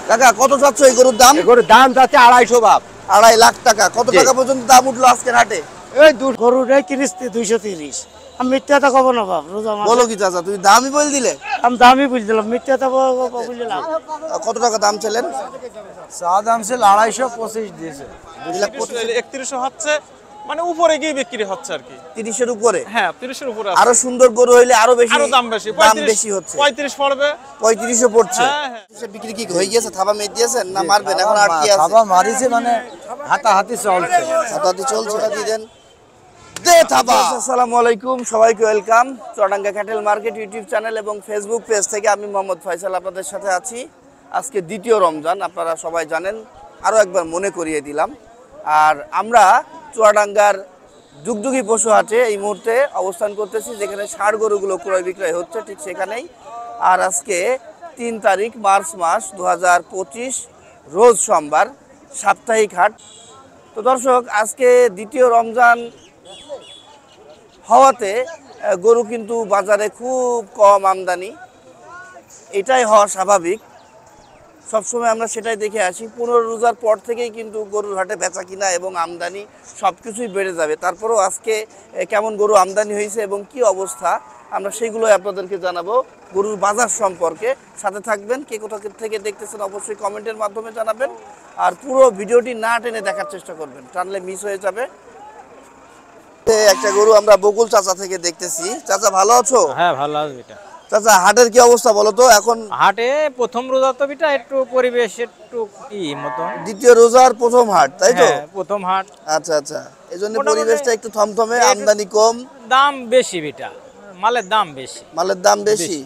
কাকা কত চাচ্ছ এই গরুর দাম? গরুর দাম যাচ্ছে 250 বাপ। 2.5 লাখ টাকা। কত টাকা পর্যন্ত দাম উঠলো আজকের হাটে? এই গরুটাই কিনিসতে 230। আমি মিথ্যাটা কব না বাপ, রোজা মাস বলো কি চাচা, তুমি দামই বল দিলে? আমি দামই বুঝলাম, মিথ্যাটা বুঝলাম। কত টাকা দাম ছিলেন? চা দাম ছিল 250 দিয়েছে। 3100 হচ্ছে, মানে উপরে গিয়ে বিক্রি হচ্ছে আর কি। 30-এর উপরে? হ্যাঁ 30-এর উপরে। আরো সুন্দর গরু হইলে আরো বেশি, আরো দাম বেশি, দাম বেশি হচ্ছে। 35 পড়বে। 3500 পড়ছে। হ্যাঁ হ্যাঁ। বিক্রি কি হয়ে গেছে? থাবা মেয়ে দিয়েছেন না মারবেন? এখন আর কি আছে? থাবা মারিছে, মানে হাতাহাতি চলছে। হাতাহাতি চলছে। দিয়ে দেন দে থাবা। আসসালামু আলাইকুম, সবাইকে welcome. Chuadanga cattle market YouTube channel এবং ফেসবুক পেজ থেকে আমি মোহাম্মদ ফয়সাল আপনাদের সাথে আছি। আজকে দ্বিতীয় রমজান, আপনারা সবাই জানেন, আরও একবার মনে করিয়ে দিলাম। আর আমরা চুয়াডাঙ্গার যুগযুগী পশু হাটে এই মুহূর্তে অবস্থান করতেছি, যেখানে ষাঁড় গরুগুলো ক্রয় বিক্রয় হচ্ছে, ঠিক সেখানেই। আর আজকে 3 তারিখ মার্চ মাস 2025, রোজ সোমবার, সাপ্তাহিক হাট। তো দর্শক, আজকে দ্বিতীয় রমজান হওয়াতে গরু কিন্তু বাজারে খুব কম আমদানি, এটাই হওয়া স্বাভাবিক। সবসময় আমরা সেটাই দেখে আসি। 15 রোজার পর থেকেই কিন্তু গরুর হাটে বেচা কিনা এবং আমদানি সব কিছুই বেড়ে যাবে। তারপরেও আজকে কেমন গরু আমদানি হয়েছে এবং কি অবস্থা, আমরা সেইগুলোই আপনাদেরকে জানাবো। গরুর বাজার সম্পর্কে সাথে থাকবেন। কে কোথা থেকে দেখতেছেন অবশ্যই কমেন্টের মাধ্যমে জানাবেন। আর পুরো ভিডিওটি না টেনে দেখার চেষ্টা করবেন, টানলে মিস হয়ে যাবে। একটা গরু আমরা বকুল চাচা থেকে দেখতেছি। চাচা ভালো আছো? হ্যাঁ ভালো আছে বেটা। চাচা হাটের কি অবস্থা বলো তো এখন? হাটে প্রথম রোজা তো বেটা, একটু পরিবেশ একটু কি মতন। দ্বিতীয় রোজার প্রথম হাট, তাই তো? হ্যাঁ প্রথম হাট। আচ্ছা আচ্ছা, এই জন্য পরিবেশটা একটু থমথমে, আমদানি কম, দাম বেশি বেটা, মালের দাম বেশি। মালের দাম বেশি।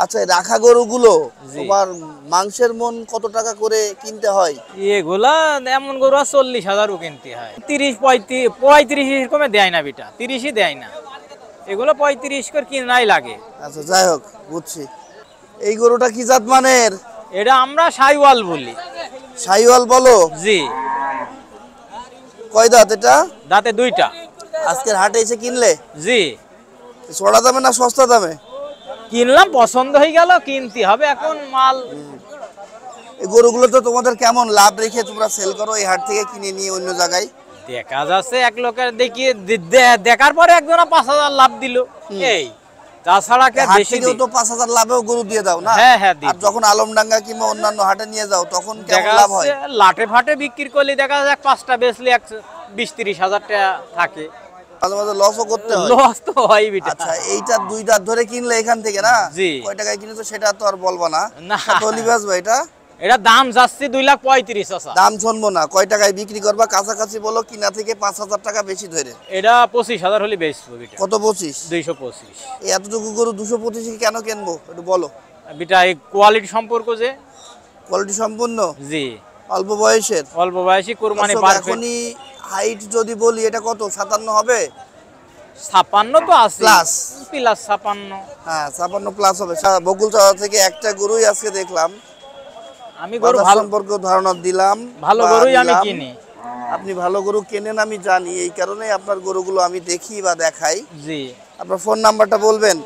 আচ্ছা, এই রাখা গরুগুলো তোমার মাংসের মন কত টাকা করে কিনতে হয়? এগুলা এমন গরু 40,000ও কিনতে হয়। 35 কমে দেয় না বেটা, 30ই দেয় না। এগুলো 35 করে কিনাই লাগে। আচ্ছা যাই হোক, বুঝছি। এই গরুটা কি জাত মানের? এটা আমরা শাইওয়াল বলি। শাহিওয়াল বলো? জি। কয় দাঁত এটা? দাঁতে 2টা। আজকের হাটে এসে কিনলে? জি। চড়া দামে না সস্তা দামে? কিনলাম, পছন্দ হয়ে গেল, কিনতে হবে এখন মাল। এই গরুগুলো তো তোমাদের কেমন লাভ রেখে তোমরা সেল করো এই হাট থেকে কিনে নিয়ে অন্য জায়গায়? দেখা যাচ্ছে এক লোকের দেখিয়ে দেখার পরে একজনা 5,000 লাভ দিল, এই তাছাড়া কে বেশি দিও তো 5,000 লাভেও গরু দিয়ে দাও না? হ্যাঁ হ্যাঁ। আর যখন আলমডাঙ্গা কিংবা অন্যান্য হাটে নিয়ে যাও তখন কেমন দেখা লাভ হয়? যাচ্ছে লাটে ফাটে বিক্রি করলে দেখা যায় 5টা বেচলে 20-30 হাজার টাকা থাকে। মাঝে মাঝে লসও করতে হয়। লস তো হয় বিটা। আচ্ছা, এইটা 2 দাঁত ধরে কিনলে এখান থেকে না? জি। কয় টাকায় কিনেছো সেটা তো আর বলবো না। না। কত হলি বেচবে এটা? এটা দাম যাচ্ছে 2,35,000 আছে। দাম শুনবো না, কয় টাকায় বিক্রি করবা কাছাকাছি বলো, কিনা থেকে 5,000 টাকা বেশি ধরে। এটা 25,000 হলে বেচবো বিটা। কত 25? 225। এই এতটুকু গরু 225 কেন কিনবো একটু বলো। বিটা এই কোয়ালিটি সম্পর্ক যে। কোয়ালিটি সম্পূর্ণ? জি। অল্প বয়সের? অল্প বয়সী কুরবানি দর্শক, পারফেক্ট। এখনই হাইট যদি বলি এটা কত, 57 হবে? 56 তো আছে। প্লাস 56। হ্যাঁ 56 প্লাস হবে। বকুল চাচা থেকে একটা গরুই আজকে দেখলাম, আমি গরু বাজার ভালো সম্পর্কে ধারণা দিলাম। ভালো বা গরুই আমি দিলাম। কিনি। আপনি ভালো গরু কেনেন আমি জানি, এই কারণেই আপনার গরুগুলো আমি দেখি বা দেখাই। জি। আপনার ফোন নাম্বারটা বলবেন?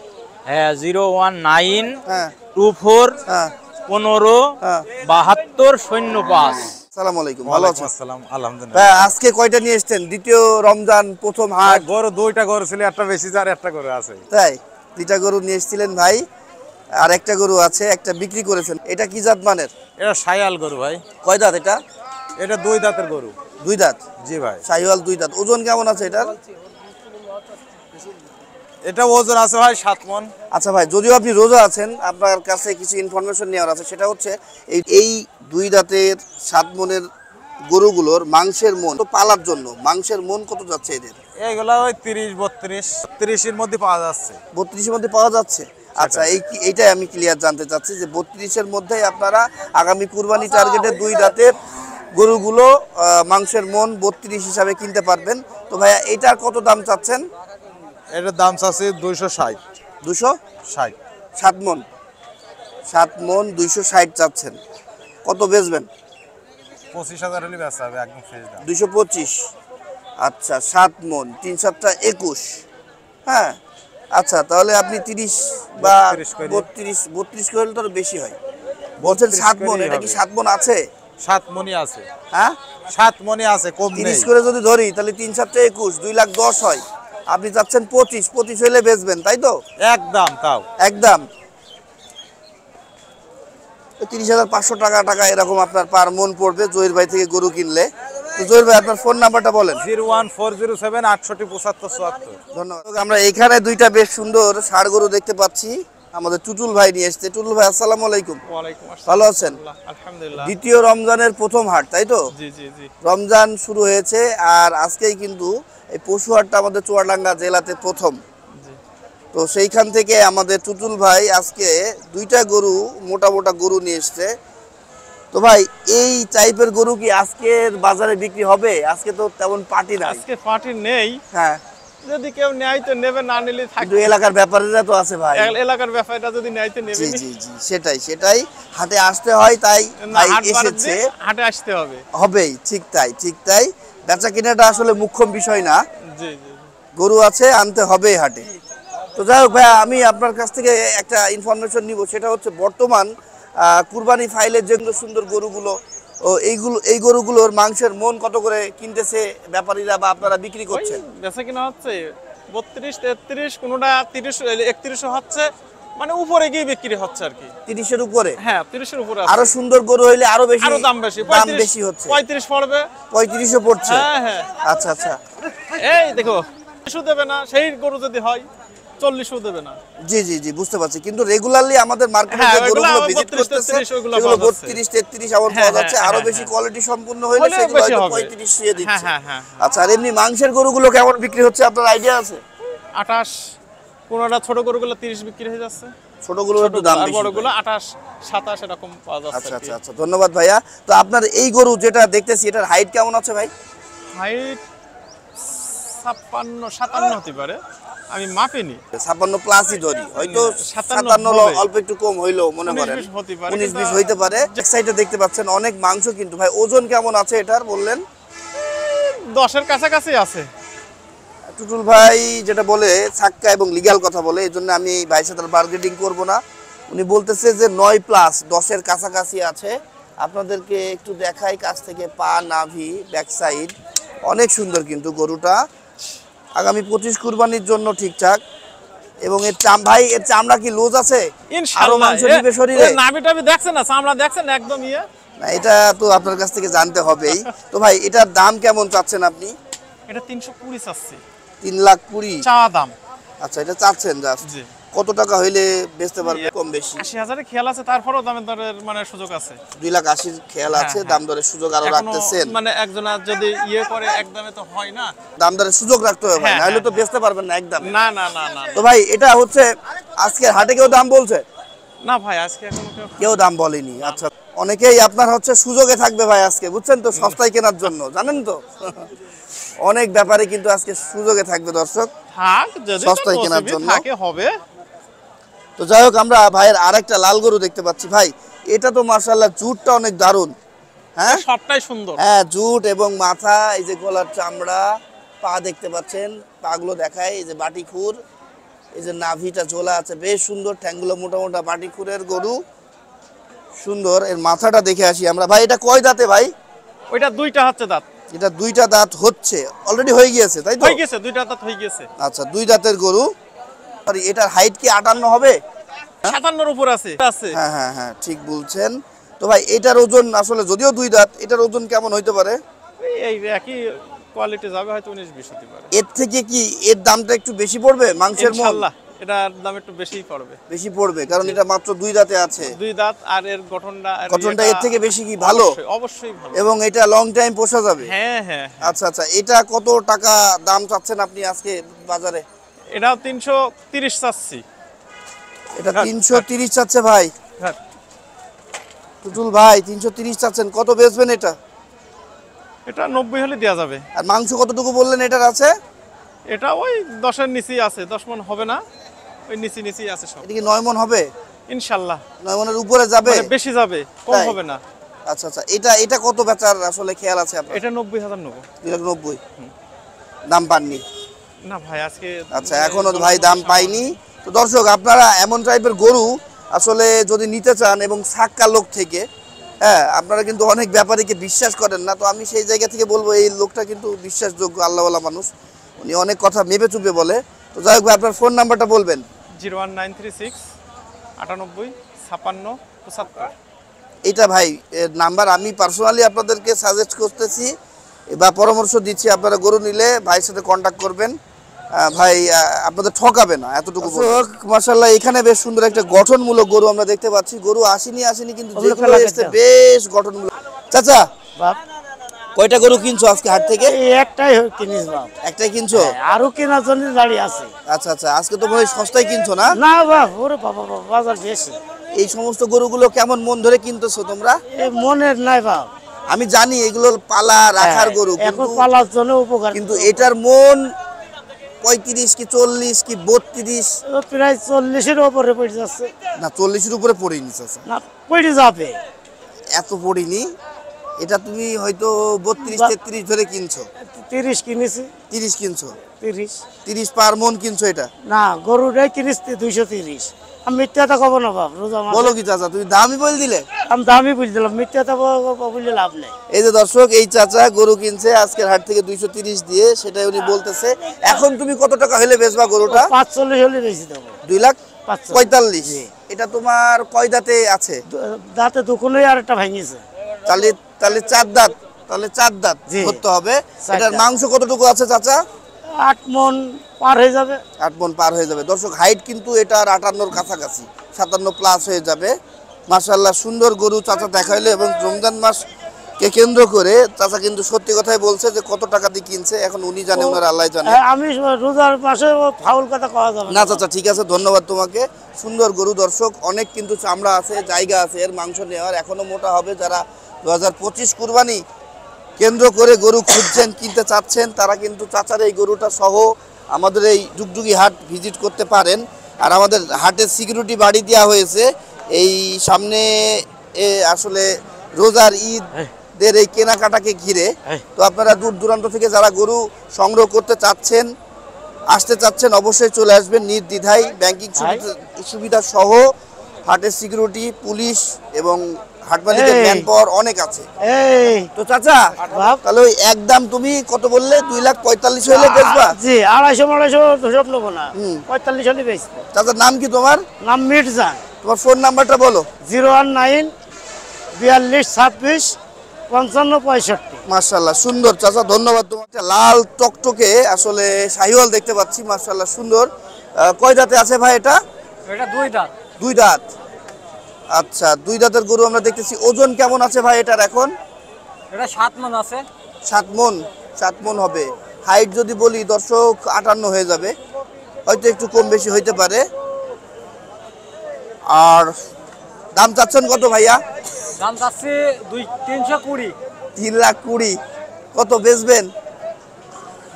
হ্যাঁ 019 হ্যাঁ 24 হ্যাঁ 15 হ্যাঁ। 72 05। আসসালামু আলাইকুম, ভালো আছেন? আসসালাম, আলহামদুলিল্লাহ। ভাই আজকে কয়টা নিয়ে এসেছেন? দ্বিতীয় রমজান প্রথম হাট। গরু 2টা গরু ছিল, একটা বেশি আর একটা গরু আছে। তাই 2টা গরু নিয়ে এসেছিলেন ভাই, আর একটা গরু আছে, একটা বিক্রি করেছেন। এটা কি জাত মানের? এটা শাইওয়াল গরু ভাই। কয় দাঁত এটা? এটা 2 দাঁতের গরু। 2 দাঁত? জি ভাই। শাহিওয়াল 2 দাঁত। ওজন কেমন আছে এটার? এটা ওজন আছে ভাই 7 মণ। আচ্ছা ভাই, যদিও আপনি রোজা আছেন, আপনার কাছে কিছু ইনফরমেশন নেওয়ার আছে। সেটা হচ্ছে এই 2 দাঁতের 7 মণের গরুগুলোর মাংসের মন তো পালার জন্য মাংসের মন কত যাচ্ছে এদের? এইগুলা ওই 30-32 এর মধ্যে পাওয়া যাচ্ছে। 32 এর মধ্যে পাওয়া যাচ্ছে। আচ্ছা, এইটাই আমি ক্লিয়ার জানতে চাচ্ছি যে 32 এর মধ্যেই আপনারা আগামী কুরবানি টার্গেটে 2 দাঁতের গরুগুলো মাংসের মন 32 হিসাবে কিনতে পারবেন। তো ভাইয়া এটার কত দাম চাচ্ছেন? এটার দাম আছে 260। 260? 7 মণ? 7 মণ 260 চাচ্ছেন। কত বেচবেন? 25,000 হলে বেচা হবে, একদম ফ্রেশ দাম। 225। আচ্ছা, 7 মণ 3 7 21। হ্যাঁ আচ্ছা, তাহলে আপনি 30 বা 32 করে হলে তো বেশি হয়। বলছেন 7 মণ, করেই এটা কি হবে। 7 মণ আছে? 7 মণই আছে, হ্যাঁ 7 মণই আছে, কম নেই। 30 করে যদি ধরি তাহলে 3 7 21, 2,10,000 হয়। আপনি চাচ্ছেন 25 হইলে বেচবেন, তাই তো? একদম তাও একদম 30,500 টাকা এরকম আপনার পার মন পড়বে জহির ভাই থেকে গরু কিনলে। তো জহির ভাই আপনার ফোন নাম্বারটা বলেন। 01407 68 75 74। ধন্যবাদ। আমরা এখানে দুইটা বেশ সুন্দর ষাড় গরু দেখতে পাচ্ছি, আমাদের টুটুল ভাই নিয়ে এসেছে। টুটুল ভাই আসসালামু আলাইকুম। ওয়ালাইকুম আসসালাম। ভালো আছেন? আলহামদুলিল্লাহ। দ্বিতীয় রমজানের প্রথম হাট, তাই তো? জি জি জি। রমজান শুরু হয়েছে আর আজকেই কিন্তু এই পশু হাটটা আমাদের চুয়াডাঙ্গা জেলাতে প্রথম। জি। তো সেইখান থেকে আমাদের টুটুল ভাই আজকে দুইটা গরু, মোটা মোটা গরু নিয়ে এসছে। তো ভাই এই টাইপের গরু কি আজকের বাজারে বিক্রি হবে? আজকে তো তেমন পার্টি নাই। আজকে পার্টি নেই, হ্যাঁ, যদি কেউ নেয় তো নেবে, না নিলে কিন্তু থাকবে। এলাকার ব্যাপারীরা তো আছে ভাই। এলাকার ব্যাপারটা যদি নেয় তো নেবে। জি জি জি, সেটাই হাটে আসতে হয়, তাই না, ভাই হাট বাড়ার এসেছে। দিন হাটে আসতে হবে। হবেই, ঠিক তাই বেচা কিনাটা আসলে মুখ্য বিষয় না, জি জি জি। গরু আছে আনতে হবে হাটে। তো যাই হোক ভাই, আমি আপনার কাছ থেকে একটা ইনফরমেশন নিব, সেটা হচ্ছে বর্তমান কুরবানি ফাইলের যেগুলো সুন্দর গরুগুলো, ও এই গরুগুলোর মাংসের মন কত করে কিনতেছে ব্যাপারীরা বা আপনারা বিক্রি ওই করছেন? বেচা কিনা হচ্ছে 32 33, কোনোটা 30 31 হচ্ছে, মানে উপরে গিয়ে বিক্রি হচ্ছে আর কি। 30-এর উপরে? হ্যাঁ 30-এর উপরে আরো আছে। সুন্দর গরু হইলে আরো বেশি, আরো দাম বেশি, দাম 35 বেশি হচ্ছে। 35 পড়বে। 35ও পড়ছে? হ্যাঁ হ্যাঁ। আচ্ছা এই দেখো, 40 দেবে না, সেই গরু যদি হয় 40 দেবে না। জি জি জি, বুঝতে পারছি। কিন্তু রেগুলারলি আমাদের মার্কেটে হ্যাঁ, যে ওইগুলো গরুগুলো আবার ভিজিট 32, করতেছে 33 ওইগুলো সেগুলো পাওয়া যাচ্ছে। 32 33 আবার হ্যাঁ, পাওয়া যাচ্ছে। হ্যাঁ, আরো হ্যাঁ, বেশি হ্যাঁ। কোয়ালিটি সম্পূর্ণ হইলে হলে সেগুলো বেশি হয়তো হবে। 35 দিয়ে দিচ্ছে। হ্যাঁ, হ্যাঁ। আচ্ছা, আর এমনি মাংসের গরুগুলো কেমন বিক্রি হচ্ছে আপনার আইডিয়া আছে? 28, কোনোটা ছোট গরুগুলো 30 বিক্রি হয়ে যাচ্ছে। ছোটগুলোর একটু দাম আর বেশি। বড়গুলো 28 27 এরকম পাওয়া যাচ্ছে আর কি। আচ্ছা, ধন্যবাদ ভাইয়া। তো আপনার এই গরু যেটা দেখতেছি এটার হাইট কেমন আছে ভাই? হাইট 56 57 হতে পারে, আমি মাপিনি। 56 প্লাসই ধরি, হয়তো 57 57 হবে। অল্প একটু কম হইলেও মনে 19 করেন 20 হতে পারে, 19 কিন্তু 20 হইতে পারে। এক সাইডে দেখতে পাচ্ছেন অনেক মাংস, কিন্তু ভাই ওজন কেমন আছে এটার বললেন? 10-এর কাছাকাছি আছে। টুটুল ভাই যেটা বলে ছাক্কা এবং লিগ্যাল কথা বলে, এই জন্য আমি এই ভাইয়ের সাথে বার্গেনিং করবো না। উনি বলতেছে যে 9 প্লাস 10-এর কাছাকাছি আছে। আপনাদেরকে একটু দেখাই কাছ থেকে, পা, নাভি, ব্যাক সাইড অনেক সুন্দর কিন্তু গরুটা। আগামী 25 কুরবানির জন্য ঠিকঠাক। এবং এর চামড়া কি লুজ আছে? আরো ইনশাআল্লাহ। মাংস দিবে শরীরে? নাভি-টাভি দেখছেন না, চামড়া দেখছেন একদম ইয়ে। না, এটা তো আপনার কাছ থেকে জানতে হবেই। তো ভাই এটার দাম কেমন চাচ্ছেন আপনি? এটা 320 চাচ্ছি 3,20,000 চা দাম। আচ্ছা, এটা চাচ্ছেন জাস্ট জি। কত টাকা হইলে বেচতে পারবে কম বেশি? 80,000 খেয়াল আছে, তারপরেও দামের দরের মানে সুযোগ আছে। 2,80,000 খেয়াল আছে, হ্যাঁ। দাম দরের সুযোগ আরো এখনো রাখতেছেন? মানে একজনা যদি ইয়ে করে একদমে তো হয় না। দাম দরের সুযোগ রাখতে হবে ভাই, হ্যাঁ, নাহলে তো হ্যাঁ। বেচতে পারবেন না একদম। না না না না তো ভাই এটা হচ্ছে আজকের হাটে কেউ দাম বলছে? না ভাই, আজকে এখনো কেউ দাম বলেনি। আচ্ছা, অনেকেই আপনার হচ্ছে সুযোগে থাকবে ভাই আজকে, বুঝছেন তো, সস্তায় কেনার জন্য, জানেন তো। অনেক ব্যাপারে কিন্তু আজকে সুযোগে থাকবে দর্শক, থাক, যদি সস্তায় কেনার নসিবে জন্য। থাকে হবে। তো যাই হোক, আমরা ভাইয়ের আরেকটা লাল গরু দেখতে পাচ্ছি। ভাই এটা তো মাশাআল্লাহ জুটটা অনেক দারুণ। হ্যাঁ সবটাই সুন্দর। হ্যাঁ, জুট এবং মাথা, এই যে গলার চামড়া, পা দেখতে পাচ্ছেন, পাগুলো দেখায়, এই যে বাটি খুর, এই যে নাভিটা ঝোলা আছে, বেশ সুন্দর, ঠ্যাংগুলো মোটা মোটা বাটি খুরের গরু, সুন্দর। এর মাথাটা দেখে আসি আমরা। ভাই এটা কয় দাঁতে ভাই? ওইটা 2টা হচ্ছে দাঁত। এটা 2টা দাঁত হচ্ছে, অলরেডি হয়ে গিয়েছে তাই তো? হয়ে গেছে, 2টা দাঁত হয়ে গেছে। আচ্ছা, 2 দাঁতের গরু। আর এটার হাইট কি 58 হবে? 57-এর উপর আছে। হ্যাঁ, ঠিক বলছেন। তো ভাই এটার ওজন আসলে যদিও 2 দাঁত, এটার ওজন কেমন হইতে পারে? এই একই কোয়ালিটি যাবে, হয়তো 19-20 হতে পারে। এর থেকে কি এর দামটা একটু বেশি পড়বে? মাংসের মন ইনশাআল্লাহ এটার দাম একটু বেশিই পড়বে। বেশি পড়বে, কারণ এটা মাত্র 2 দাঁতে আছে। 2 দাঁত, আর এর গঠনটা এর থেকে বেশি কি ভালো? অবশ্যই ভালো। এবং এটা লং টাইম পোষা যাবে। হ্যাঁ। আচ্ছা, এটা কত টাকা দাম চাচ্ছেন আপনি আজকে বাজারে? এটাও 330 চাচ্ছি। এটা 330 চাচ্ছে ভাই। হ্যাঁ। টুটুল ভাই 330 চাচ্ছেন, কত বেচবেন এটা? এটা 90 হলে দেওয়া যাবে। আর মাংস কতটুকু বললেন এটার আছে? এটা ওই 10-এর নিচেই আছে, 10 মণ হবে না, ওই নিচেই আছে সব। এটা কি 9 মণ হবে? ইনশাআল্লাহ 9 মণের উপরে যাবে? মানে বেশি যাবে, কম তাই? হবে না। আচ্ছা, এটা কত বেচার আসলে খেয়াল আছে আপনার? এটা 90,000 নেবো। 2,90,000 দাম পাননি? না ভাই, আজকে আচ্ছা, এখনো ভাই দাম পাইনি। তো দর্শক, আপনারা এমন টাইপের গরু আসলে যদি নিতে চান এবং সাক্কা লোক থেকে, হ্যাঁ আপনারা কিন্তু অনেক ব্যাপারীকে বিশ্বাস করেন না, তো আমি সেই জায়গা থেকে বলবো এই লোকটা কিন্তু বিশ্বাসযোগ্য আল্লাহওয়ালা মানুষ, উনি অনেক কথা মেপে চুপে বলে। তো যাই হোক ভাই, আপনার ফোন নাম্বারটা বলবেন। 01936 98 56 75। এটা ভাই নাম্বার, আমি পার্সোনালি আপনাদেরকে সাজেস্ট করতেছি বা পরামর্শ দিচ্ছি, আপনারা গরু নিলে ভাইয়ের সাথে কন্ট্যাক্ট করবেন, ভাই আপনাদের ঠকাবে না এতটুকু। মাশাআল্লাহ, এখানে বেশ সুন্দর একটা গঠনমূলক গরু আমরা দেখতে পাচ্ছি। গরু আসেনি কিন্তু যেগুলো এসেছে বেশ গঠনমূলক। চাচা বাপ কয়টা গরু কিনছো আজকে হাট থেকে? এই একটাই কিনিস বাপ, একটাই কিনছো? আরো কেনার জন্য দাঁড়িয়ে আছে। আচ্ছা আচ্ছা, আজকে তো মনে হয় সস্তায় কিনছো না? না বাপ, ওরে বাবা বাবা, বাজার বেশি। এই সমস্ত গরুগুলো কেমন মন ধরে কিনতেছো তোমরা? এই মনের নাই বাপ, আমি জানি এগুলো পালা রাখার গরু, এখন কিন্তু পালার জন্য উপকার। কিন্তু এটার মন 35 কি 40 কি 32? ও প্রায় 40-এর উপরে পড়ে যাচ্ছে। না 40-এর উপরে পড়েনি চাচা, না পড়ে যাবে। এত পড়েনি। এটা তুমি হয়তো 32-33 ধরে কিনছো। 30 কিনেছি। 30 কিনছো? 30 30 পার মন কিনছো এটা? না, গরুটাই কিনিস 230। আমি মিথ্যাটা কব না বাপ, রোজা মাসে। বলো কি চাচা, তুমি দামই বল দিলে? আমি দামই বুঝ দিলাম, মিথ্যাটা বললে লাভ নেই। এই যে দর্শক, এই চাচা গরু কিনছে আজকের হাট থেকে 230 দিয়ে, সেটাই উনি বলতেছে। এখন তুমি কত টাকা হলে বেচবা গরুটা? 45 হলে বেশি দেবো। 2,45,000। এটা তোমার কয় দাঁতে আছে? দাঁতে দুকুনোই আর একটা ভাঙিয়েছে। তাহলে তাহলে 4 দাঁত, তাহলে 4 দাঁত জি। ধরতে হবে। 4 এটার দাঁত। মাংস কতটুকু আছে চাচা? 8 মণ পার হয়ে যাবে। 8 মণ পার হয়ে যাবে। দর্শক, হাইট কিন্তু এটার 58-র কাছাকাছি, 57 প্লাস হয়ে যাবে। মাশাআল্লাহ, সুন্দর গরু চাচা দেখাইলো, এবং রমজান মাসকে কেন্দ্র করে চাচা কিন্তু সত্যি কথাই বলছে যে কত টাকা দিয়ে কিনছে এখন উনি জানে, ওনার আল্লাহ জানে। আমি রোজার মাসে ফাউল কথা কওয়া যাবে না চাচা, ঠিক আছে, ধন্যবাদ তোমাকে। সুন্দর গরু দর্শক, অনেক কিন্তু চামড়া আছে, জায়গা আছে এর মাংস নেওয়ার, এখনো মোটা হবে। যারা 2025 কুরবানি কেন্দ্র করে গরু খুঁজছেন, কিনতে চাচ্ছেন, তারা কিন্তু চাচার এই গরুটা সহ আমাদের এই ডুগডুগি হাট ভিজিট করতে পারেন। আর আমাদের হাটের সিকিউরিটি বাড়ি দেওয়া হয়েছে এই সামনে, আসলে রোজার ঈদের এই কেনাকাটাকে ঘিরে। তো আপনারা দূর দূরান্ত থেকে যারা গরু সংগ্রহ করতে চাচ্ছেন, আসতে চাচ্ছেন, অবশ্যই চলে আসবেন নির্দ্বিধায়। ব্যাংকিং সুবিধা সহ হাটের সিকিউরিটি, পুলিশ এবং হাট মালিকের ম্যান পাওয়ার অনেক আছে। এই তো চাচা, বাপ, তাহলে ওই একদম তুমি কত বললে? 2,45,000 হলে বেচবা? জি, 250-250 সব নেবো না, 45 হলে বেচবো। চাচার নাম কি তোমার? নাম মির্জা। তোমার ফোন নাম্বারটা বলো। 019 42 26 55 65। মাশাআল্লাহ, সুন্দর চাচা, ধন্যবাদ তোমাকে। লাল টকটকে আসলে শাহিওয়াল দেখতে পাচ্ছি, মাশাআল্লাহ সুন্দর। কয় দাঁতে আছে ভাই এটা? এটা 2 দাঁত। 2 দাঁত। আচ্ছা, 2 দাঁতের গরু আমরা দেখতেছি। ওজন কেমন আছে ভাই এটার এখন? এটা 7 মণ আছে। 7 মণ? 7 মণ হবে। হাইট যদি বলি দর্শক 58 হয়ে যাবে, হয়তো একটু কম বেশি হইতে পারে। আর দাম চাচ্ছেন কত ভাইয়া? দাম চাচ্ছি 320। 3,20,000। কত বেচবেন?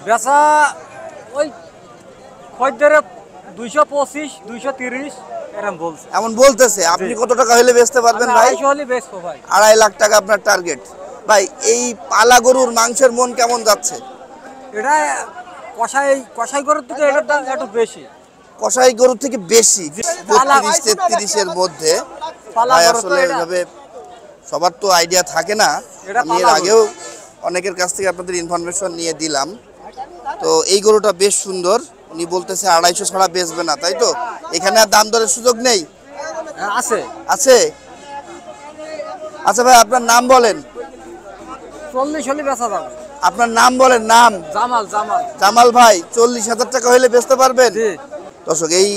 বেচা ওই খদ্দেরে 225 230 এরকম বলছে। এমন বলতেছে। আপনি কত টাকা হলে বেচতে পারবেন ভাই? 250 হলে বেচবো ভাই। 2.5 লাখ টাকা আপনার টার্গেট। ভাই, এই পালা গরুর মাংসের মন কেমন যাচ্ছে? এটা কষাই গরুর থেকে এটার দাম একটু বেশি। কষাই গরুর থেকে বেশি, পালা 32-33 এর মধ্যে। পালা ভাই গরু তো আসলে এটা। এইভাবে সবার তো আইডিয়া থাকে না। এটা আমি এর পালা গরু। আগেও অনেকের কাছ থেকে আপনাদের ইনফরমেশন নিয়ে দিলাম। তো এই গরুটা বেশ সুন্দর। উনি বলতেছে 250 ছাড়া বেচবে না, তাই তো? এখানে আর দাম দরের সুযোগ নেই? আছে। আছে। আচ্ছা ভাই, আপনার নাম বলেন। 40 হলে বেচা যাবে। আপনার নাম বলেন। নাম? জামাল। জামাল ভাই, 40,000 টাকা হলে বেচতে পারবেন? জি। দর্শক, এই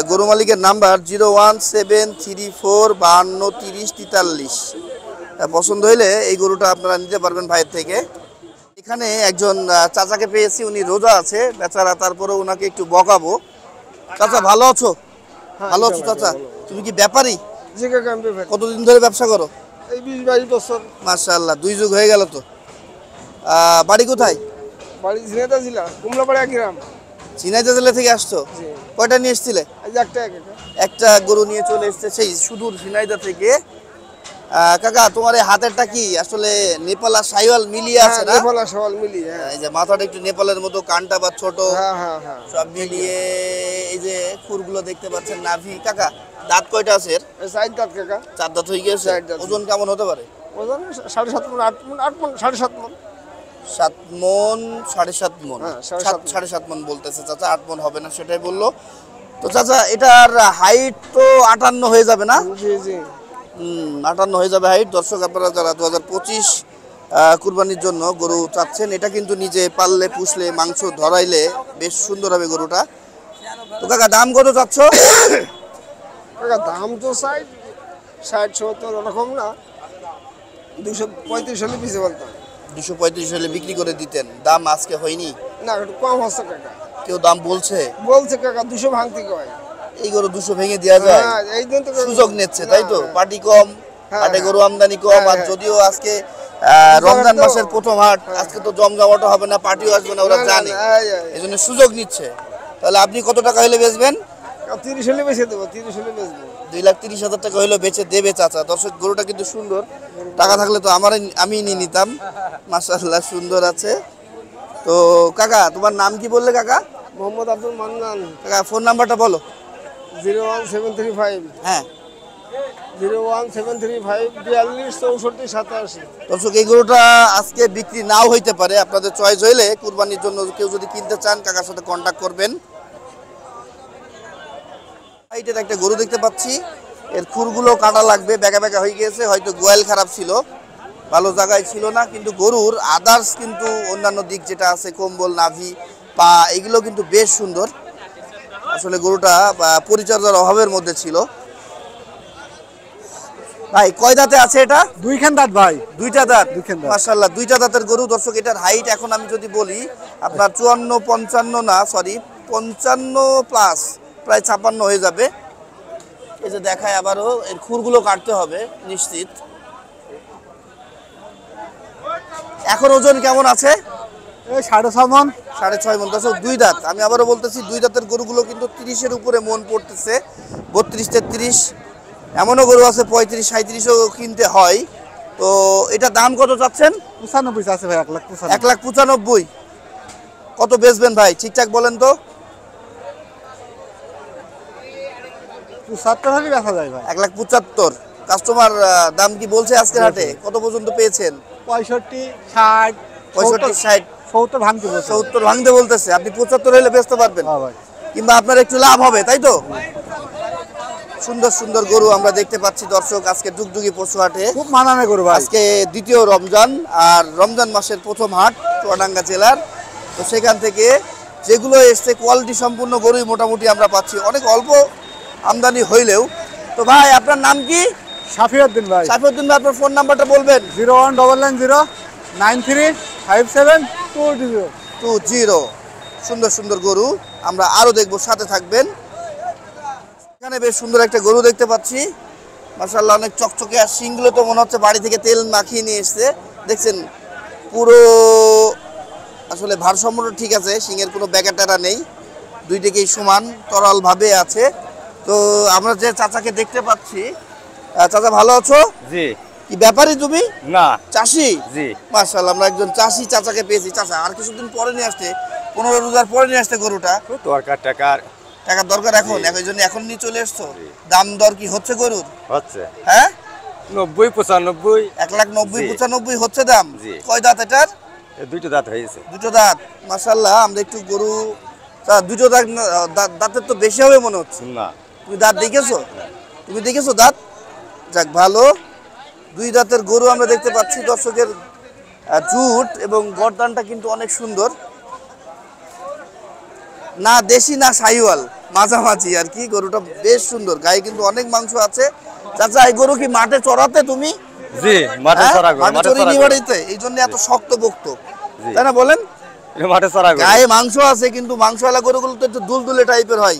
গরু মালিকের নাম্বার 01734523043। পছন্দ হইলে এই গরুটা আপনারা নিতে পারবেন ভাইয়ের থেকে। এখানে একজন চাচাকে পেয়েছি, উনি রোজা আছে বেচারা, তারপরে ওনাকে একটু বকাবো। চাচা ভালো আছো? ভালো আছো চাচা? তুমি কি ব্যাপারী? কতদিন ধরে ব্যবসা করো? এই 20-22 বছর। মাশাআল্লাহ, 2 যুগ হয়ে গেল তো। বাড়ি কোথায়? বাড়ি ঝিনাইদহ জেলা, কুমলাপাড়া গ্রাম। ঝিনাইদহ জেলা থেকে আসছো? কয়টা নিয়ে এসেছিলে? এই যে একটা একটা গরু নিয়ে চলে এসেছে সেই সুদূর ঝিনাইদহ থেকে। কাকা, তোমার এই হাতেরটা কি আসলে নেপাল আর শাহিওয়াল মিলিয়ে আছে না? নেপাল আর শাহিওয়াল মিলিয়ে। এই যে মাথাটা একটু নেপালের মতো, কানটা বা ছোট, হ্যাঁ। সব মিলিয়ে এই যে খুরগুলো দেখতে পাচ্ছেন, নাভি। কাকা দাঁত কয়টা আছে এর? এই 4 দাঁত কাকা। 4 দাঁত হয়ে গেছে। 4 দাঁত। ওজন কেমন হতে পারে? ওজন 7.5 মণ, 8 মণ, 8 মণ, 7.5 মণ। 7 মণ, 7.5 মণ। হ্যাঁ, 7.5 7.5 মণ বলতেছে চাচা, 8 মণ হবে না সেটাই বললো। তো চাচা এটার হাইট তো 58 হয়ে যাবে না? জি জি। 58 হয়ে যাবে হাইট। দর্শক আপনারা যারা 2025 কুরবানির জন্য গরু চাচ্ছেন, এটা কিন্তু নিজে পাললে পুষলে মাংস ধরাইলে বেশ সুন্দর হবে গরুটা। তো কাকা দাম কত চাচ্ছ? কাকা দাম তো চাই 60-70 ওরকম না, 235 হলে পিছিয়ে বলতাম। 235 হলে বিক্রি করে দিতেন, দাম আজকে হয়নি? না একটু কম হচ্ছে কাকা। কেউ দাম বলছে? বলছে কাকা 200 ভাঙতি কয়। এই গরু 200 ভেঙে দেওয়া যায়? হ্যাঁ, এই দিন তো কাকা- সুযোগ নিচ্ছে তাই তো? হ্যাঁ, পার্টি কম, হ্যাঁ, হাটে হ্যাঁ। গরু আমদানি কম। হ্যাঁ, আর হ্যাঁ। যদিও আজকে রমজান মাসের প্রথম হাট, আজকে তো জমজমাটো হবে না, পার্টিও আসবে না, ওরা না, না, জানে। না, এই। এই জন্য সুযোগ নিচ্ছে। তাহলে আপনি কত টাকা হলে বেচবেন? 30 হলে বেশি দেবো, 30 হলে বেচবো। 2,30,000 টাকা হইলো বেচে দেবে চাচা। দর্শক গরুটা কিন্তু সুন্দর, টাকা থাকলে তো আমি নিয়ে নিতাম। মাশাআল্লাহ সুন্দর আছে। তো কাকা তোমার নাম কি বললে কাকা? মোহাম্মদ আব্দুল মান্নান। কাকা ফোন নাম্বারটা বলো। 01735 হ্যাঁ 01735 42 64 87। দর্শক এই গরুটা আজকে বিক্রি নাও হইতে পারে, আপনাদের চয়েস হইলে কুরবানির জন্য কেউ যদি কিনতে চান কাকার সাথে কন্ট্যাক্ট করবেন। এইটার একটা গরু দেখতে পাচ্ছি, এর খুরগুলো কাটা লাগবে, বেঁকা বেঁকা হয়ে গিয়েছে, হয়তো গোয়াল খারাপ ছিল, ভালো জায়গায় ছিল না। কিন্তু গরুর আদার্স কিন্তু অন্যান্য দিক যেটা আছে, কম্বল, নাভি, পা, এগুলো কিন্তু বেশ সুন্দর। আসলে গরুটা পরিচর্যার অভাবের মধ্যে ছিল। ভাই কয় দাঁতে আছে এটা? 2 খান দাঁত ভাই। 2টা দাঁত। দুইখান দাঁত। মাশাআল্লাহ 2টা দাঁতের গরু। দর্শক এটার হাইট এখন আমি যদি বলি আপনার 54-55 না, সরি 55 প্লাস, প্রায় 56 হয়ে যাবে। এই যে দেখায় আবারও, এর খুরগুলো কাটতে হবে নিশ্চিত। এখন ওজন কেমন আছে? এই 6.5 মণ। 6.5 মণ। দর্শক 2 দাঁত, আমি আবারও বলতেছি 2 দাঁতের গরুগুলো কিন্তু 30-এর উপরে মন পড়তেছে, 32-33। এমনও গরু আছে 35-37ও কিনতে হয়। তো এটা দাম কত চাচ্ছেন? 95 আছে ভাই, 1,95,000। 1,95,000। কত বেচবেন ভাই ঠিকঠাক বলেন তো? 75 হলে বেচা যায় ভাই। 1,75,000। কাস্টমার দাম কি বলছে আজকের হাটে? কত পর্যন্ত পেয়েছেন? 65, 60, 65-60, 70 ভাঙতে বলছে। 70 ভাঙতে বলতেছে। আপনি 75 হলে বেচতে পারবেন, হ্যাঁ ভাই। কিংবা আপনার একটু লাভ হবে, তাই তো? সুন্দর সুন্দর গরু আমরা দেখতে পাচ্ছি দর্শক আজকে ডুগডুগি পশু হাটে। খুব মানানে করো ভাই। আজকে দ্বিতীয় রমজান, আর রমজান মাসের প্রথম হাট চুয়াডাঙ্গা জেলার। তো সেখান থেকে যেগুলো এসছে কোয়ালিটি সম্পূর্ণ গরুই মোটামুটি আমরা পাচ্ছি, অনেক অল্প আমদানি হইলেও। তো ভাই আপনার নাম কি? শাফিউদ্দিন ভাই। সাইফুদ্দিন ভাই, আপনার ফোন নাম্বারটা বলবেন। 01909357220। সুন্দর সুন্দর গরু আমরা আরো দেখবো, সাথে থাকবেন। এখানে বেশ সুন্দর একটা গরু দেখতে পাচ্ছি, মাশাআল্লাহ অনেক চকচকে। আর শিংগুলো তো মনে হচ্ছে বাড়ি থেকে তেল মাখিয়ে নিয়ে এসছে। দেখছেন পুরো আসলে ভারসাম্যটা ঠিক আছে, শিংয়ের কোনো ব্যাগাটারা নেই, দুই দিকেই সমান তরল ভাবে আছে। তো আমরা যে চাচাকে দেখতে পাচ্ছি, চাচা ভালো আছো? জি। কি ব্যাপারী তুমি? না। চাষি? জি। মাশাআল্লাহ আমরা একজন চাষি চাচাকে পেয়েছি। চাচা আর কিছুদিন পরে নিয়ে আসতে, 15 রোজার পরে নিয়ে আসতে গরুটা। দরকার টাকার টাকার দরকার এখন, এই জন্য এখন নিয়ে চলে এসছো। দাম দর কি হচ্ছে গরুর? হচ্ছে হ্যাঁ 90, 95। 1,90,95 হচ্ছে দাম। জি। কয় দাঁত এটার? দুইটা দাঁত হয়েছে। 2টো দাঁত। মাশাআল্লাহ আমরা একটু গরু, 2টো দাঁত দাঁতের তো বেশি হবে মনে হচ্ছে। না। তুমি দাঁত দেখেছো? তুমি দেখেছো দাঁত? যাক ভালো। 2 দাঁতের গরু আমরা দেখতে পাচ্ছি দর্শকের। জুট এবং গর্দানটা কিন্তু অনেক সুন্দর, না দেশি না শাহিওয়াল, মাঝামাঝি আর কি। গরুটা বেশ সুন্দর, গায়ে কিন্তু অনেক মাংস আছে। চাচা এই গরু কি মাঠে চড়াতে তুমি? জি, মাঠে হ্যাঁ? চড়া গরু। মাঠে চড়িয়ে নিয়ে বাড়িতে, এই জন্য এত শক্ত বক্ত, জি। তাই না বলেন? এটা মাঠে চড়া গরু। গায়ে মাংস আছে, কিন্তু মাংসওয়ালা গরুগুলো তো একটু দুলদুলে টাইপের হয়,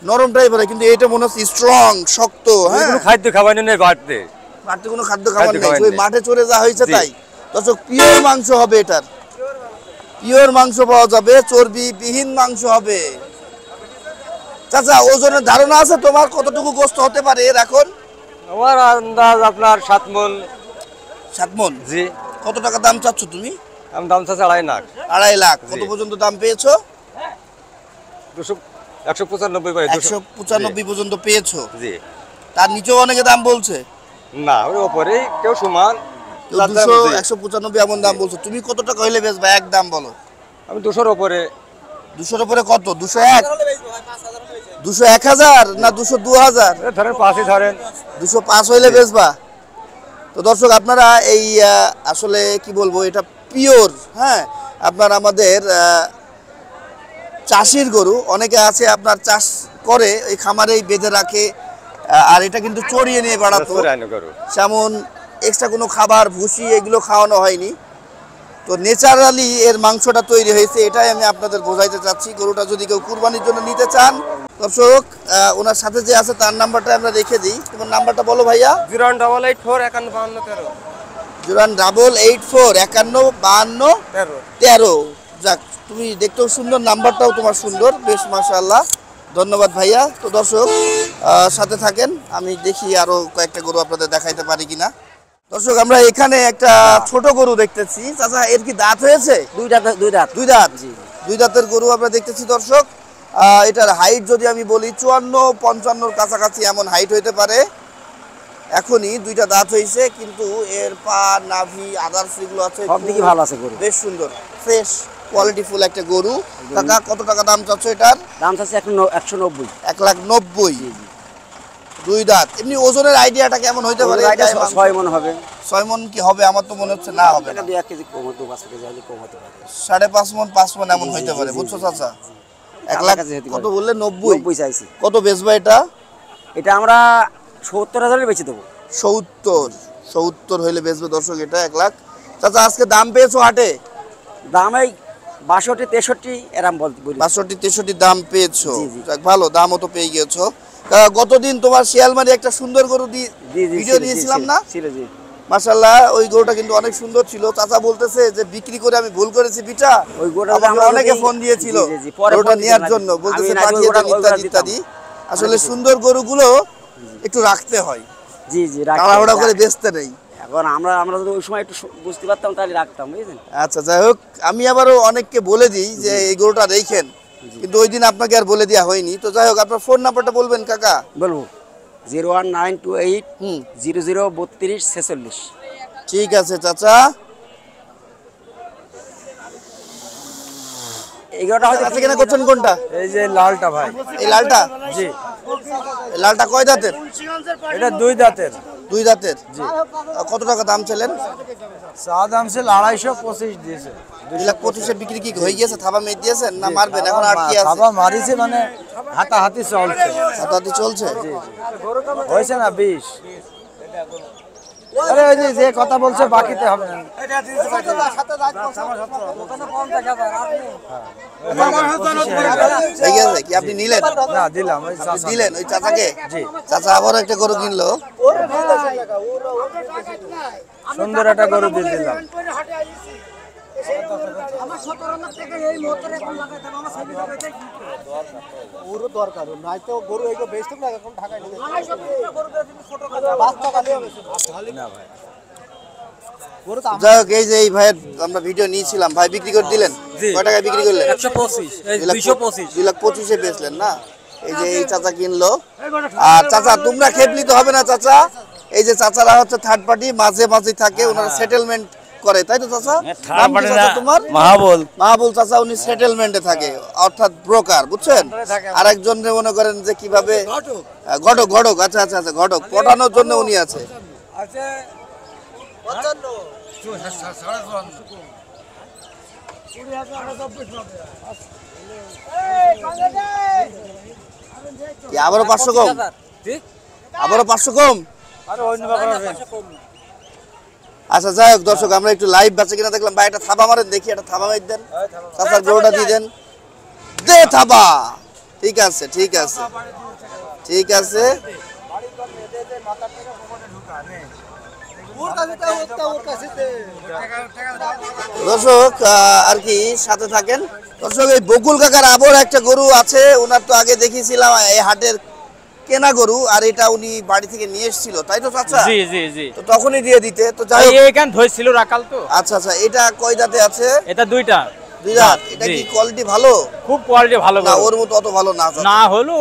নরম টাইপের হয়, কিন্তু এটা মনে হচ্ছে স্ট্রং, শক্ত। হ্যাঁ, এগুলো খাদ্য খাওয়ানো নেই বাড়তে। মাঠে কোনো খাদ্য খাবার খাদ্য নেই, খাবার ওই নেই। মাঠে চড়ে যা হয়েছে জি। তাই। দর্শক পিওর মাংস হবে, এটার পিওর মাংস পাওয়া যাবে, চর্বি বিহীন মাংস হবে। চাচা ওজনের ধারণা আছে তোমার কতটুকু গোস্ত হতে পারে এর এখন? আমার আন্দাজ আপনার 7 মণ। 7 মণ। জি। কত টাকা দাম চাচ্ছ তুমি? আমি দাম চাচ্ছি 2.5 লাখ। 2.5 লাখ। কত জি। পর্যন্ত দাম পেয়েছো? 195 ভাই। 195 পর্যন্ত পেয়েছো। জি। তার নিচেও অনেকে দাম বলছে, না ওই ওপরে কেউ সমান। কেউ যার দাম 200 বেশি। 195 এমন দাম বলছে। তুমি কত টাকা হইলে বেচবা, এক দাম বলো। আমি 200-র ওপরে। 200-র উপরে কত? 201, 201 হাজার না 200 2000? ধরেন 5-ই ধরেন। 205 হইলে বেচবা। তো দর্শক আপনারা এই আসলে কি বলবো, এটা পিওর, হ্যাঁ আপনার আমাদের চাষির গরু। অনেকে আছে আপনার চাষ করে এই খামারেই বেঁধে রাখে, আর এটা কিন্তু চড়িয়ে নিয়ে বেড়াতো, রাইনো গরু। যেমন এক্সট্রা কোনো খাবার ভুসি এগুলো খাওয়ানো হয়নি। তো ন্যাচারালি এর মাংসটা তৈরি হয়েছে, এটাই আমি আপনাদের বোঝাইতে চাচ্ছি। গরুটা যদি কেউ কুরবানির জন্য নিতে চান দর্শক, ওনার সাথে যে আছে তার নাম্বারটা আমরা রেখে দিই। তোমার নাম্বারটা বলো ভাইয়া। 01884 01884 515213। যাক, তুমি দেখতেও সুন্দর, নাম্বারটাও তোমার সুন্দর, বেশ মাশাআল্লাহ, ধন্যবাদ ভাইয়া। তো দর্শক সাথে থাকেন, আমি দেখি আরো কয়েকটা গরু আপনাদের দেখাইতে পারি কিনা। দর্শক আমরা এখানে একটা ছোট গরু দেখতেছি। চাচা এর কি দাঁত হয়েছে? দুই দাঁত। দুই দাঁতের গরু আমরা দেখতেছি দর্শক। এটার হাইট যদি আমি বলি 54-55 কাছাকাছি এমন হাইট হইতে পারে। এখনই দুইটা দাঁত হয়েছে, কিন্তু এর পা, নাভি, আদার্স এগুলো আছে, সব দিকে ভালো আছে গরু, বেশ সুন্দর, ফ্রেশ কোয়ালিটিফুল একটা গরু। কাকা কত টাকা দাম চাচ্ছ এটার? দাম চাচ্ছে 190। 190। দুই দাঁত। এমনি ওজনের আইডিয়াটা কেমন হইতে পারে? 6 মণ হবে। 6 মণ কি হবে? আমার তো মনে হচ্ছে না হবে না। 2-1 কেজি কম, 2-5 কেজি কম হতে পারে। 5.5 মণ 5 মণ এমন হইতে পারে, বুঝছো চাচা? 1 লাখ কত বললে? 90 চাইছি। কত বেচবা এটা? এটা আমরা 70,000 বেচে দেবো। 70 হইলে বেচবে দর্শক এটা 1 লাখ। চাচা আজকে দাম পেয়েছো হাটে? দাম এই 62-63 এরকম বলি। 62-63 দাম পেয়েছো, যাক ভালো, দামও তো পেয়ে গিয়েছো। গতদিন তোমার শিয়ালমারি একটা সুন্দর গরু ভিডিও দিয়েছিলাম না? ছিল জি। মাশাআল্লাহ, ওই গরুটা কিন্তু অনেক সুন্দর ছিল। চাচা বলতেছে যে বিক্রি করে আমি ভুল করেছি বিটা। ওই গরুটা আমাকে অনেকে ফোন দিয়েছিল গরুটা নেওয়ার জন্য, বলতেছে পাঠিয়ে দেন ইত্যাদি ইত্যাদি। আসলে সুন্দর গরুগুলো একটু রাখতে হয়, জি জি, তাড়াহুড়া করে বেচতে নেই। এখন আমরা যদি ওই সময় একটু বুঝতে পারতাম তাহলে রাখতাম, বুঝলেন? আচ্ছা, যাই হোক, আমি আবারও অনেককে বলে দিই যে এই গরুটা রেখেন, কিন্তু ওই দিন আপনাকে আর বলে দেওয়া হয়নি। তো যাই হোক, আপনার ফোন নাম্বারটা বলবেন কাকা? বলবো 01928 003246। ঠিক আছে চাচা। এই গরুটা হয়তো আচ্ছা, কেনা করছেন কোনটা? এই যে লালটা ভাই, এই লালটা? জি। এই লালটা কয় দাঁতের? এটা 2 দাঁতের। 2 দাঁতের। কত টাকা দাম ছিলেন? চা দাম ছিল 250-25 দিয়েছে। 2,25,000 এ বিক্রি কি হয়ে গিয়েছে? থাবা মেয়ে দিয়েছেন না মারবেন? এখন আর কি আছে? থাবা মারিছে, মানে হাতাহাতি চলছে। হাতাহাতি চলছে? হয়েছে না 20। আরে ওই যে কথা বলছে বাকিতে হবে না। ঠিক আছে, কি আপনি নিলেন? না, দিলাম ওই আপনি দিলেন ওই চাচাকে? জি। চাচা আবার একটা গরু কিনলো। সুন্দর একটা গরু দিয়ে দিলাম। যাই হোক, এই যে এই ভাইয়ের আমরা ভিডিও নিয়েছিলাম, ভাই বিক্রি করে দিলেন? কয় টাকায় বিক্রি করলেন? 2,25,000 বেচলেন না? এই যে এই চাচা কিনলো। আর চাচা তোমরা খেপলি তো হবে না চাচা, এই যে চাচারা হচ্ছে থার্ড পার্টি, মাঝে মাঝে থাকে, ওনারা সেটেলমেন্ট করে, তাই তো চাচা? নাম কি চাচা তোমার? মাহাবুল চাচা, উনি সেটেলমেন্টে থাকে, অর্থাৎ ব্রোকার, বুঝছেন? আরেকজন মনে করেন যে কিভাবে ঘটক, আচ্ছা আচ্ছা আচ্ছা, ঘটক পটানোর জন্য উনি আছে। কি আবারও 500 কম? আবারও 500 কম? আচ্ছা, যাই হোক দর্শক, আমরা একটু লাইভ বেচে কিনা দেখলাম। ভাই একটা থাবা মারেন দেখি, একটা থাবা মার দেন, চাচার গরুটা দিয়ে দেন। দে থাবা। ঠিক আছে, ঠিক আছে, ঠিক আছে। দর্শক আর কি সাথে থাকেন। দর্শক এই বকুল কাকার আবার একটা গরু আছে, ওনার তো আগে দেখিয়েছিলাম এই হাটের কেনা গরু, আর এটা উনি বাড়ি থেকে নিয়ে এসেছিল, তাই তো চাচা? জি জি জি, তো তখনই দিয়ে দিতে। তো যাই হোক, এইখান ধইছিল রাখাল তো। আচ্ছা আচ্ছা, এটা কয় দাঁতে আছে? এটা 2টা। দুই দাঁত। এটা কি জি। কোয়ালিটি ভালো? খুব কোয়ালিটি ভালো না গরু। ওর মতো অত ভালো না চাচা। না হলো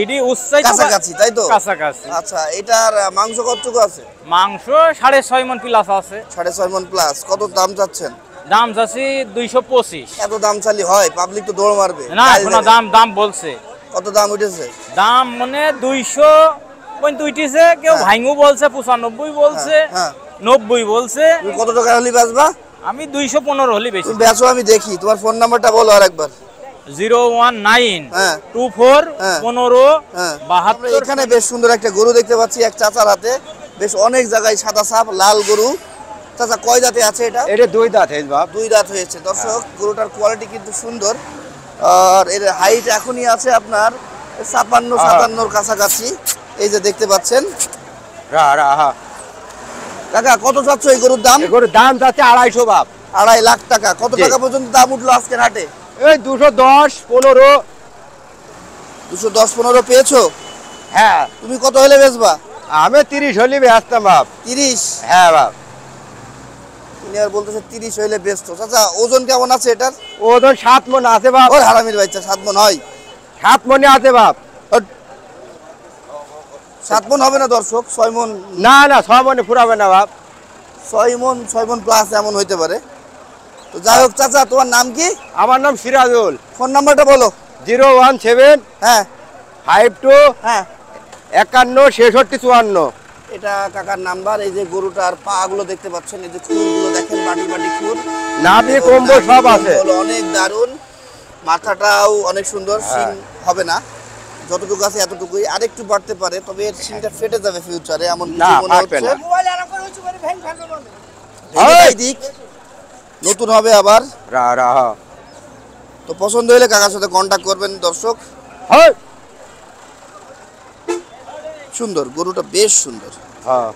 এডি উচ্চাই কাছাকাছি তাই তো? কাছাকাছি। আচ্ছা এটার মাংস কতটুকু আছে? মাংস 6.5 মণ প্লাস আছে। 6.5 মণ প্লাস। কত দাম চাচ্ছেন? দাম যাচ্ছে 225। এত দাম চালি হয়? পাবলিক তো দৌড় মারবে। না গাড়ি এখনো দেবে। দাম বলছে। কত দাম উঠেছে? দাম মানে 235 উঠেছে, কেউ হ্যাঁ। ভাঙু বলছে, 95 বলছে, হ্যাঁ। 90 বলছে। তুমি কত টাকা হলে বেচবা? আমি 215 হলে বেশি। তুমি বেচো আমি দেখি। তোমার ফোন নাম্বারটা বলো আরেকবার। 019 হ্যাঁ। 24 হ্যাঁ। 15 হ্যাঁ। আমরা 72। এখানে বেশ সুন্দর একটা গরু দেখতে পাচ্ছি এক চাচার হাতে। বেশ অনেক জায়গায় সাদা ছাপ, লাল গরু। চাচা কয় দাঁতে আছে এটা? এটা দুই দাঁত হয়েছে বাপ। দুই দাঁত হয়েছে। দর্শক গরুটার কোয়ালিটি কিন্তু সুন্দর। আর এর হাইট এখনই আছে আপনার 56-57 কাছাকাছি। এই যে দেখতে পাচ্ছেন। হ্যাঁ। কাকা কত চাচ্ছ এই গরুর দাম? এগুলোর দাম যাচ্ছে 250 বাপ। 2.5 লাখ টাকা। কত জি। টাকা পর্যন্ত দাম উঠলো আজকের হাটে? এই 210 15। 210-15 পেয়েছো? হ্যাঁ তুমি কত হলে বেচবা? আমি 30 হলে বেচতাম বাপ। 30। হ্যাঁ বাপ। তিনি আর বলতেছে 30 হইলে বেচতো। চাচা ওজন কেমন আছে এটার? ওজন 7 মণ আছে বাপ। ওর হারামির বাচ্চা 7 মণ হয়? 7 মণে আছে বাপ। 7 মণ হবে না দর্শক, 6 মণ। না 6 মণে ফুরাবে না বাপ। 6 মণ প্লাস এমন হইতে পারে। তো যাই হোক চাচা তোমার নাম কি? আমার নাম সিরাজুল। ফোন নাম্বারটা বলো। 017 হ্যাঁ 52 হ্যাঁ 51 66 54। এটা কাকার নাম্বার। এই যে গরুটার পা গুলো দেখতে পাচ্ছেন, এই যে খুরগুলো দেখেন, বাটি খুর। নাভি কম্বল সব আছে। হলো অনেক দারুণ। মাথাটাও অনেক সুন্দর। শিং হবে না, যতটুকু আছে এতটুকুই। আরেকটু বাড়তে পারে, তবে এর শিংটা ফেটে যাবে ফিউচারে এমন না, কিছু মনে ফাটবে হচ্ছে। না। এই দিক নতুন হবে আবার। রা। তো পছন্দ হলে কাকার সাথে কন্টাক্ট করবেন দর্শক। হয়। সুন্দর গরুটা, বেশ সুন্দর। হ্যাঁ